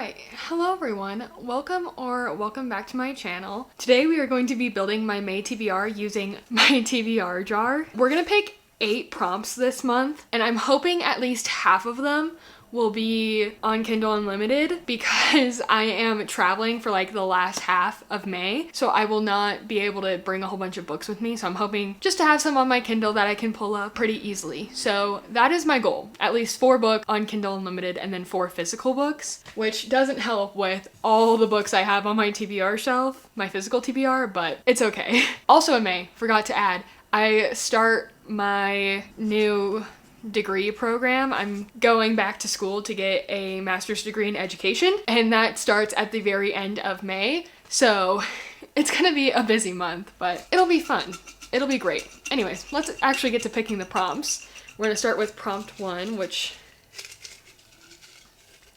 Hi, hello everyone. Welcome back to my channel. Today we are going to be building my May TBR using my TBR jar. We're gonna pick 8 prompts this month, and I'm hoping at least half of them will be on Kindle Unlimited because I am traveling for like the last half of May, so I will not be able to bring a whole bunch of books with me. So I'm hoping just to have some on my Kindle that I can pull up pretty easily. So that is my goal, at least 4 books on Kindle Unlimited and then 4 physical books, which doesn't help with all the books I have on my TBR shelf, my physical TBR, but it's okay. Also in May, forgot to add, I start my new degree program. I'm going back to school to get a master's degree in education, and that starts at the very end of May. So it's gonna be a busy month, but it'll be fun. It'll be great. Anyways, let's actually get to picking the prompts. We're gonna start with prompt 1, which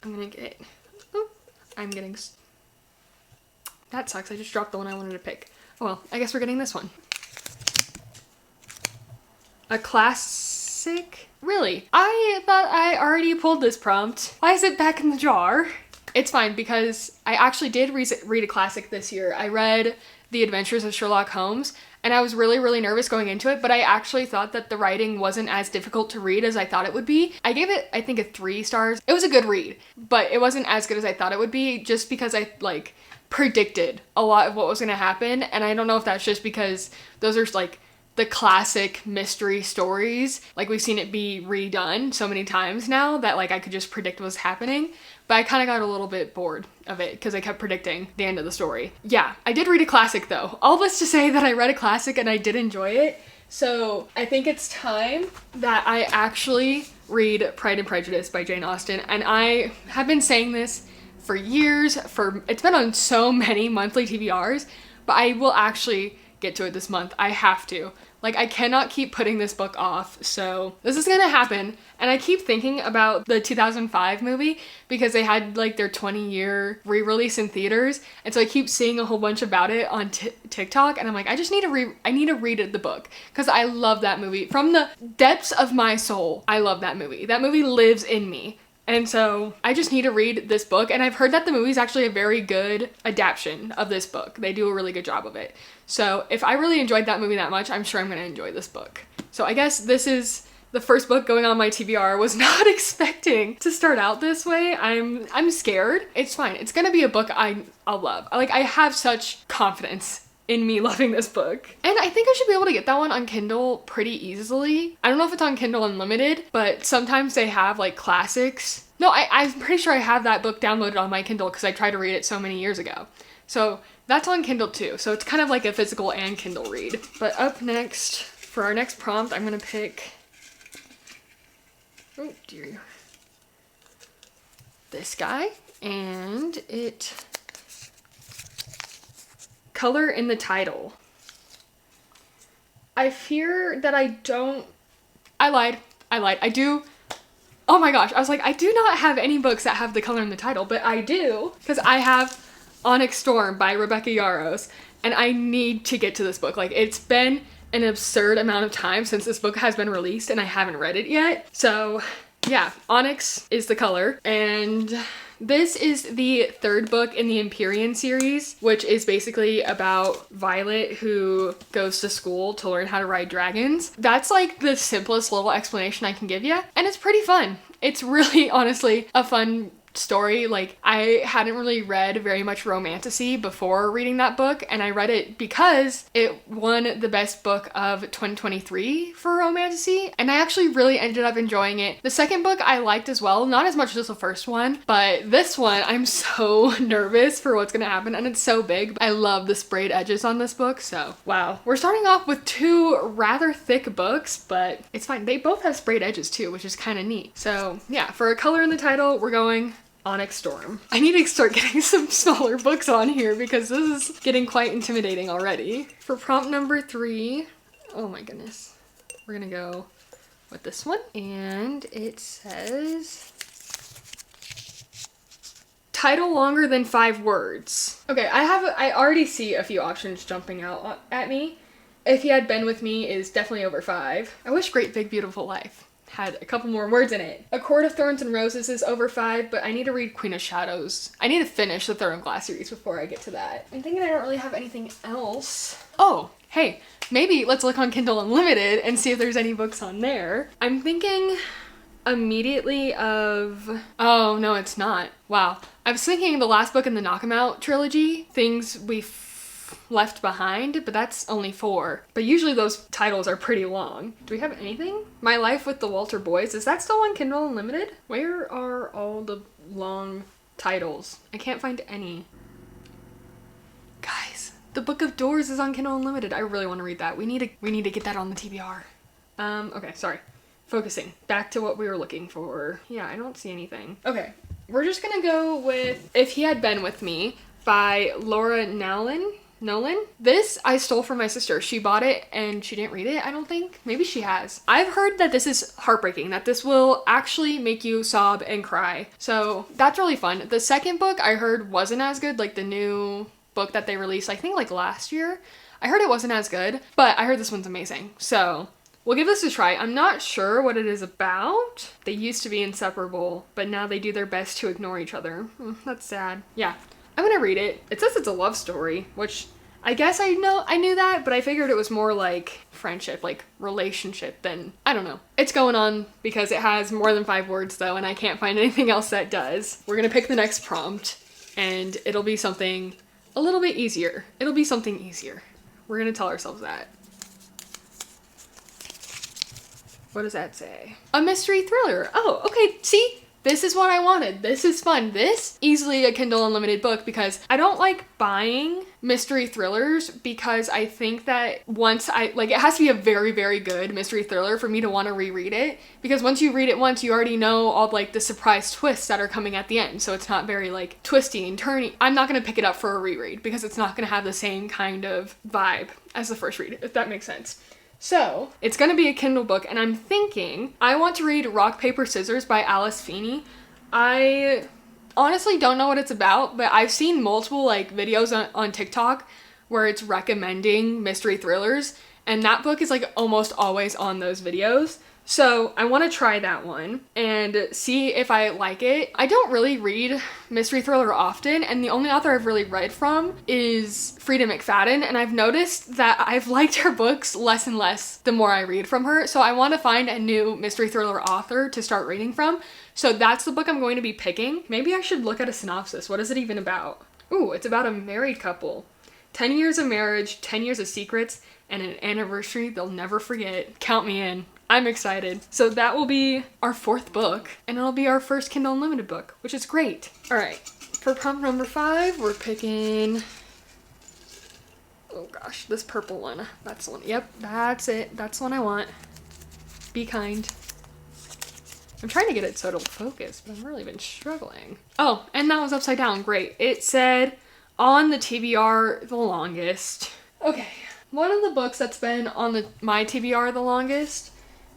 I'm gonna get. Oh, that sucks. I just dropped the one I wanted to pick. Oh well, I guess we're getting this one. A classic? Really? I thought I already pulled this prompt. Why is it back in the jar? It's fine because I actually did read a classic this year. I read The Adventures of Sherlock Holmes, and I was really nervous going into it, but I actually thought that the writing wasn't as difficult to read as I thought it would be. I gave it, I think, a 3 stars. It was a good read, but it wasn't as good as I thought it would be just because I predicted a lot of what was gonna happen, and I don't know if that's just because those are the classic mystery stories. We've seen it be redone so many times now that I could just predict what's happening. But I kind of got a little bit bored of it because I kept predicting the end of the story. Yeah, I did read a classic though. All this to say that I read a classic and I did enjoy it. So I think it's time that I actually read Pride and Prejudice by Jane Austen. And I have been saying this for years, it's been on so many monthly TBRs, but I will actually get to it this month. I have to. I cannot keep putting this book off, so this is gonna happen. And I keep thinking about the 2005 movie because they had their 20-year re-release in theaters, and so I keep seeing a whole bunch about it on TikTok, and I'm like, I need to read the book because I love that movie. From the depths of my soul, I love that movie. That movie lives in me. And so I just need to read this book, and I've heard that the movie is actually a very good adaptation of this book. They do a really good job of it. So if I really enjoyed that movie that much, I'm sure I'm going to enjoy this book. So I guess this is the first book going on my TBR. Was not expecting to start out this way. I'm scared. It's fine. It's going to be a book I'll love. I have such confidence in me loving this book. And I think I should be able to get that one on Kindle pretty easily. I don't know if it's on Kindle Unlimited, but sometimes they have classics. No, I'm pretty sure I have that book downloaded on my Kindle because I tried to read it so many years ago. So that's on Kindle too. So it's kind of like a physical and Kindle read. But up next, for our next prompt, I'm gonna pick, oh dear, this guy. And color in the title. I fear that I lied. I do. Oh my gosh. I was like, I do not have any books that have the color in the title, but I do because I have Onyx Storm by Rebecca Yarros, and I need to get to this book. It's been an absurd amount of time since this book has been released and I haven't read it yet. So yeah, Onyx is the color, and this is the 3rd book in the Empyrean series, which is basically about Violet, who goes to school to learn how to ride dragons. That's the simplest little explanation I can give you, and it's pretty fun. It's really, honestly, a fun story. I hadn't really read very much romantasy before reading that book, and I read it because it won the best book of 2023 for romantasy, and I actually really ended up enjoying it. The second book I liked as well, not as much as the first one, but this one I'm so nervous for what's gonna happen, and it's so big. I love the sprayed edges on this book, so wow. We're starting off with 2 rather thick books, but it's fine. They both have sprayed edges too, which is kind of neat. So yeah, for a color in the title, we're going Onyx Storm. I need to start getting some smaller books on here because this is getting quite intimidating already. For prompt number 3, oh my goodness, we're gonna go with this one, and it says title longer than 5 words. Okay, I already see a few options jumping out at me. If He Had Been With Me is definitely over 5. I wish Great Big Beautiful Life had a couple more words in it. A Court of Thorns and Roses is over 5, but I need to read Queen of Shadows. I need to finish the Throne of Glass series before I get to that. I'm thinking I don't really have anything else. Oh, hey, maybe let's look on Kindle Unlimited and see if there's any books on there. I'm thinking immediately of... Oh, no, it's not. Wow. I was thinking the last book in the Knock 'Em Out trilogy, Things We Left Behind, but that's only 4. But usually those titles are pretty long. Do we have anything? My Life with the Walter Boys. Is that still on Kindle Unlimited? Where are all the long titles? I can't find any. Guys, the Book of Doors is on Kindle Unlimited. I really want to read that. We need to get that on the TBR. Okay, sorry. Focusing. Back to what we were looking for. Yeah, I don't see anything. Okay, we're just gonna go with If He Had Been With Me by Laura Nolan. This I stole from my sister. She bought it and she didn't read it, I don't think. Maybe she has. I've heard that this is heartbreaking, that this will actually make you sob and cry. So that's really fun. The second book I heard wasn't as good, like the new book that they released, I think like last year. I heard it wasn't as good, but I heard this one's amazing. So we'll give this a try. I'm not sure what it is about. They used to be inseparable, but now they do their best to ignore each other. That's sad. Yeah. I'm gonna read it. It says it's a love story, which I guess I knew that, but I figured it was more like friendship, like relationship than, I don't know. It's going on because it has more than 5 words though, and I can't find anything else that does. We're gonna pick the next prompt, and it'll be something a little bit easier. It'll be something easier. We're gonna tell ourselves that. What does that say? A mystery thriller. Oh, okay, see? This is what I wanted. This is fun. This, easily a Kindle Unlimited book, because I don't like buying mystery thrillers because I think that it has to be a very, very good mystery thriller for me to want to reread it, because once you read it once, you already know all like the surprise twists that are coming at the end, so it's not very like twisty and turny. I'm not going to pick it up for a reread because it's not going to have the same kind of vibe as the first read, if that makes sense. So, it's gonna be a Kindle book, and I'm thinking I want to read Rock, Paper, Scissors by Alice Feeney. I honestly don't know what it's about, but I've seen multiple like videos on TikTok where it's recommending mystery thrillers, and that book is like almost always on those videos. So I want to try that one and see if I like it. I don't really read mystery thriller often, and the only author I've really read from is Frida McFadden, and I've noticed that I've liked her books less and less the more I read from her. So I want to find a new mystery thriller author to start reading from. So that's the book I'm going to be picking. Maybe I should look at a synopsis. What is it even about? Ooh, it's about a married couple. 10 years of marriage, 10 years of secrets, and an anniversary they'll never forget. Count me in. I'm excited. So that will be our 4th book, and it'll be our first Kindle Unlimited book, which is great. All right, for prompt number 5, we're picking, oh gosh, this purple one. That's the one. Yep, that's it. That's the one I want. Be kind. I'm trying to get it so it'll focus, but I've really been struggling. Oh, and that was upside down. Great. It said on the TBR the longest. Okay, one of the books that's been on my TBR the longest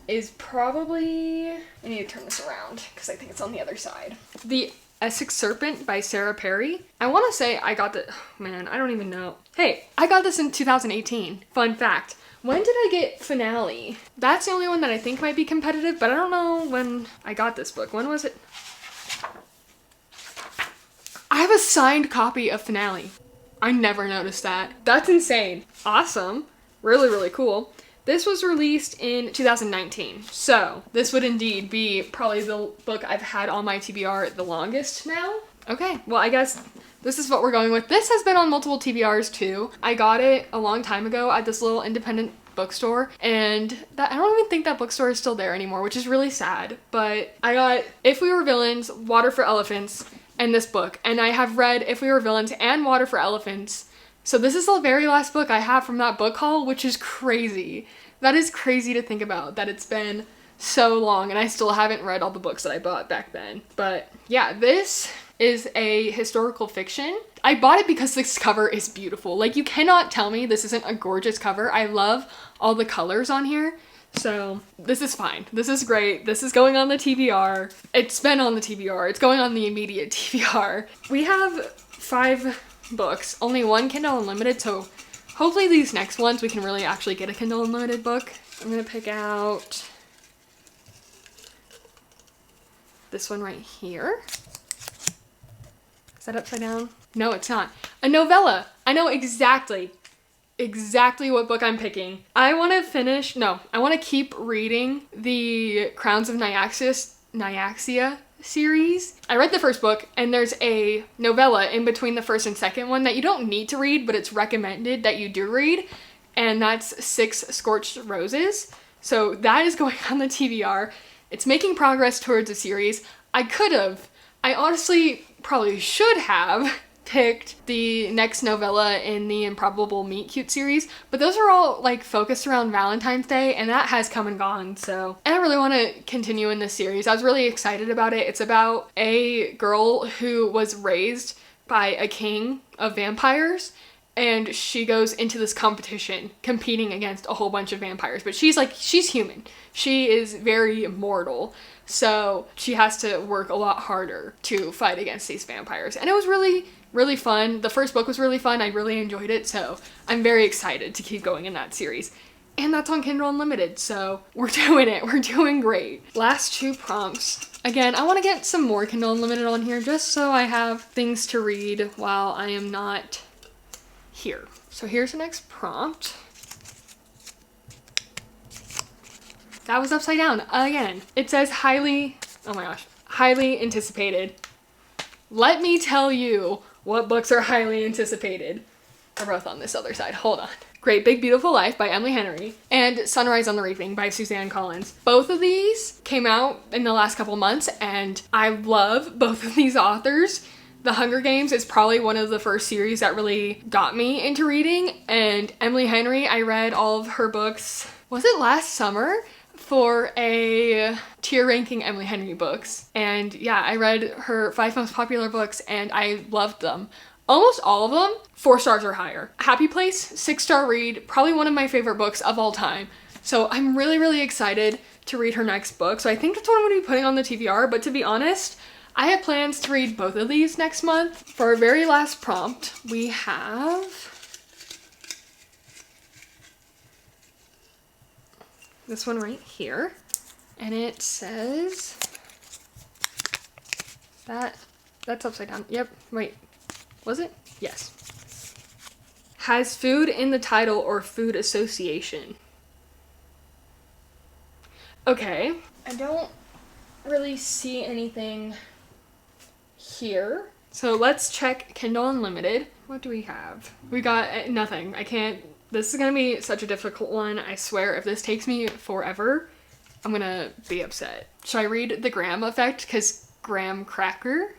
is probably, I need to turn this around because I think it's on the other side. The Essex Serpent by Sarah Perry. I want to say I got the, oh man, I don't even know. Hey, I got this in 2018. Fun fact. When did I get Finale? That's the only one that I think might be competitive, but I don't know when I got this book. When was it? I have a signed copy of Finale. I never noticed that. That's insane. Awesome. Really, really cool. This was released in 2019, so this would indeed be probably the book I've had on my TBR the longest now. Okay, well I guess this is what we're going with. This has been on multiple TBRs too. I got it a long time ago at this little independent bookstore, and I don't even think that bookstore is still there anymore, which is really sad. But I got If We Were Villains, Water for Elephants, and this book, and I have read If We Were Villains and Water for Elephants. So this is the very last book I have from that book haul, which is crazy. That is crazy to think about, that it's been so long and I still haven't read all the books that I bought back then. But yeah, this is a historical fiction. I bought it because this cover is beautiful. Like, you cannot tell me this isn't a gorgeous cover. I love all the colors on here. So this is fine. This is great. This is going on the TBR. It's been on the TBR. It's going on the immediate TBR. We have 5 books, only 1 Kindle Unlimited, so hopefully these next ones we can really actually get a Kindle Unlimited book. I'm gonna pick out this one right here. Is that upside down? No, it's not. A novella. I know exactly what book I'm picking. I want to keep reading the Crowns of Nyaxia series. I read the first book, and there's a novella in between the first and second one that you don't need to read, but it's recommended that you do read, and that's Six Scorched Roses. So that is going on the TBR. It's making progress towards a series. I honestly probably should have picked the next novella in the Improbable Meet Cute series, but those are all like focused around Valentine's Day, and that has come and gone. So, and I really want to continue in this series. I was really excited about it. It's about a girl who was raised by a king of vampires, and she goes into this competition competing against a whole bunch of vampires, but she's human. She is very mortal. So she has to work a lot harder to fight against these vampires. And it was really, really fun. The first book was really fun. I really enjoyed it. So I'm very excited to keep going in that series. And that's on Kindle Unlimited. So we're doing it. We're doing great. Last 2 prompts. Again, I want to get some more Kindle Unlimited on here just so I have things to read while I am not here. So here's the next prompt. That was upside down again. It says highly anticipated. Let me tell you what books are highly anticipated. Are both on this other side. Hold on. Great Big Beautiful Life by Emily Henry and Sunrise on the Reaping by Suzanne Collins. Both of these came out in the last couple months, and I love both of these authors. The Hunger Games is probably one of the first series that really got me into reading, and Emily Henry, I read all of her books, was it last summer? For a tier ranking Emily Henry books. And yeah, I read her 5 most popular books and I loved them. Almost all of them, 4 stars or higher. Happy Place, 6-star read, probably one of my favorite books of all time. So I'm really, really excited to read her next book. So I think that's what I'm gonna be putting on the TBR, but to be honest, I have plans to read both of these next month. For our very last prompt, we have this one right here, and it says that's upside down. Yep, wait, was it? Yes. Has food in the title or food association. Okay, I don't really see anything here. So let's check Kindle Unlimited. What do we have? We got nothing. This is gonna be such a difficult one. I swear, if this takes me forever, I'm gonna be upset. Should I read The Graham Effect? Because graham cracker?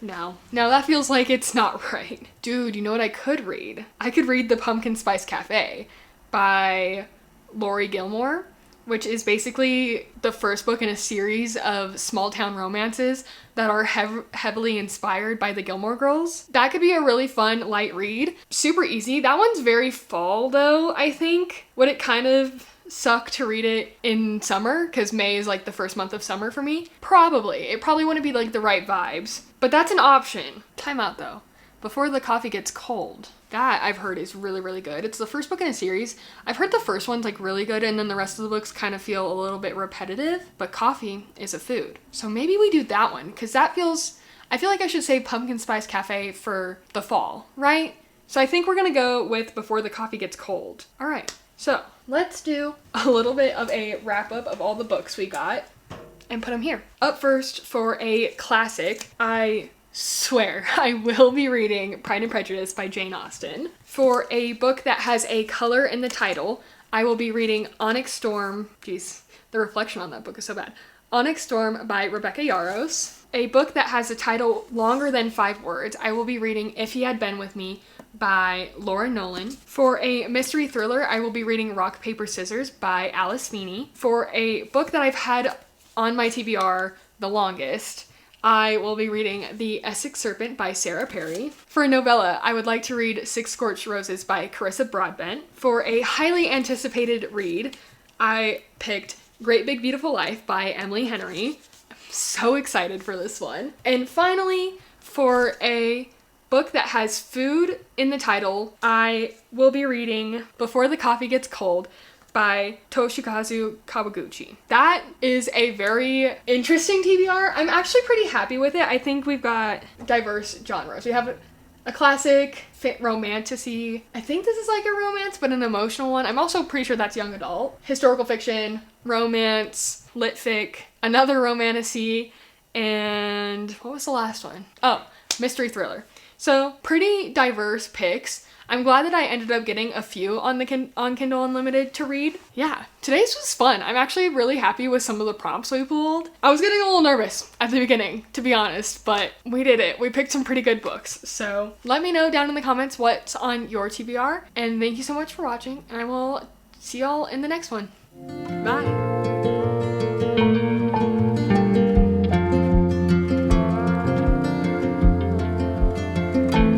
No, that feels like it's not right. Dude, you know what I could read? I could read The Pumpkin Spice Cafe by Lori Gilmore, which is basically the first book in a series of small town romances that are heavily inspired by the Gilmore Girls. That could be a really fun, light read. Super easy. That one's very fall though, I think. Would it kind of suck to read it in summer? Because May is like the first month of summer for me. Probably. It probably wouldn't be like the right vibes. But that's an option. Time out though. Before the Coffee Gets Cold. That I've heard is really, really good. It's the first book in a series. I've heard the first one's like really good, and then the rest of the books kind of feel a little bit repetitive, but coffee is a food. So maybe we do that one, because I feel like I should say Pumpkin Spice Cafe for the fall, right? So I think we're gonna go with Before the Coffee Gets Cold. All right, so let's do a little bit of a wrap up of all the books we got and put them here. Up first, for a classic, I swear I will be reading Pride and Prejudice by Jane Austen. For a book that has a color in the title, I will be reading Onyx Storm. Geez, the reflection on that book is so bad. Onyx Storm by Rebecca Yarros. A book that has a title longer than 5 words, I will be reading If He Had Been With Me by Laura Nolan. For a mystery thriller, I will be reading Rock, Paper, Scissors by Alice Feeney. For a book that I've had on my TBR the longest, I will be reading The Essex Serpent by Sarah Perry. For a novella, I would like to read Six Scorched Roses by Carissa Broadbent. For a highly anticipated read, I picked Great Big Beautiful Life by Emily Henry. I'm so excited for this one. And finally, for a book that has food in the title, I will be reading Before the Coffee Gets Cold by Toshikazu Kawaguchi. That is a very interesting TBR. I'm actually pretty happy with it. I think we've got diverse genres. We have a classic romantasy. I think this is like a romance, but an emotional one. I'm also pretty sure that's young adult. Historical fiction, romance, lit fic, another romantasy, and what was the last one? Oh, mystery thriller. So pretty diverse picks. I'm glad that I ended up getting a few on the on Kindle Unlimited to read. Yeah, today's was fun. I'm actually really happy with some of the prompts we pulled. I was getting a little nervous at the beginning, to be honest, but we did it. We picked some pretty good books. So let me know down in the comments what's on your TBR. And thank you so much for watching, and I will see y'all in the next one. Bye.